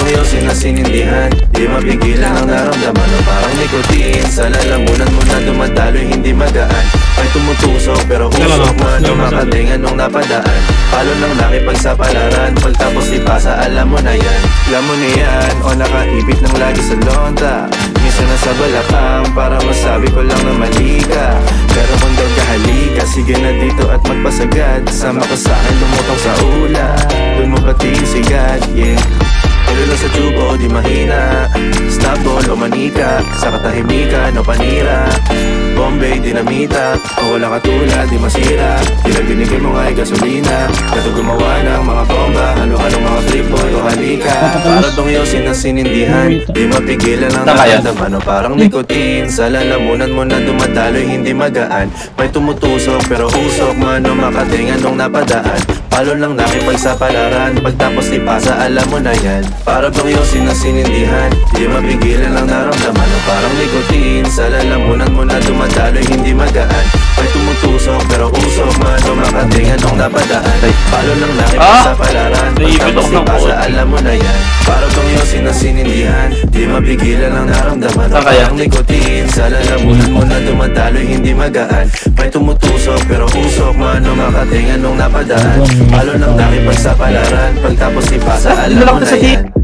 bang yosin na sinindihan, di mapigilan ang naramdaman o parang nikotin. Sa lalamunan mo na dumadaloy hindi magaan, may tumutusok pero usok man o makatingan nung napadaan. Palo ng nakipagsapalaran, pagtapos ipasa alam mo na yan. Alam mo na yan o nakaibit ng lagi sa lonta. Minsan nasa balakang para masabi ko lang na mali ka. Pero kung daw kahalika, sige na dito at magpasagad. Sama ka sa akin lumutang sa ula, dun mo pati yung sigat, yeah. Pero lang sa tubo, di mahina. Snapball o manika, sa katahimikan o panira. Bombay, dinamita, o wala katulad, di masira. Tila binigay mo nga ay gasolina, kato gumawa ng mga bomba. Halo-halong mga tripoy o halika. Para bang yosin na sinindihan, di mapigilan ang nararamdaman o parang nikotin. Sa lalamunan mo na dumadaloy hindi magaan, may tumutusok pero usok man o makatingan nung napadaan. Palo lang nakipagsapalaran, pagtapos ipasa alam mo na yan. Para bang yosin na sinindihan, di mapigilan ang naramdaman o parang nikotin. Sa lalamunan mo na dumadaloy hindi magaan, may tumutusok pero usok man o makatingan nung napadaan. Palo lang nakipagsapalaran, pagtapos ipasa alam mo na yan. Para bang yosin na sinindihan, di mapigilan ang naramdaman o parang nikotin. Sa lalamunan mo na dumadaloy hindi magaan, may tumutusok pero usok man o makatingan nung napadaan. Palo lang nakipagsapalaran, pagtapos ipasa alam mo na yan.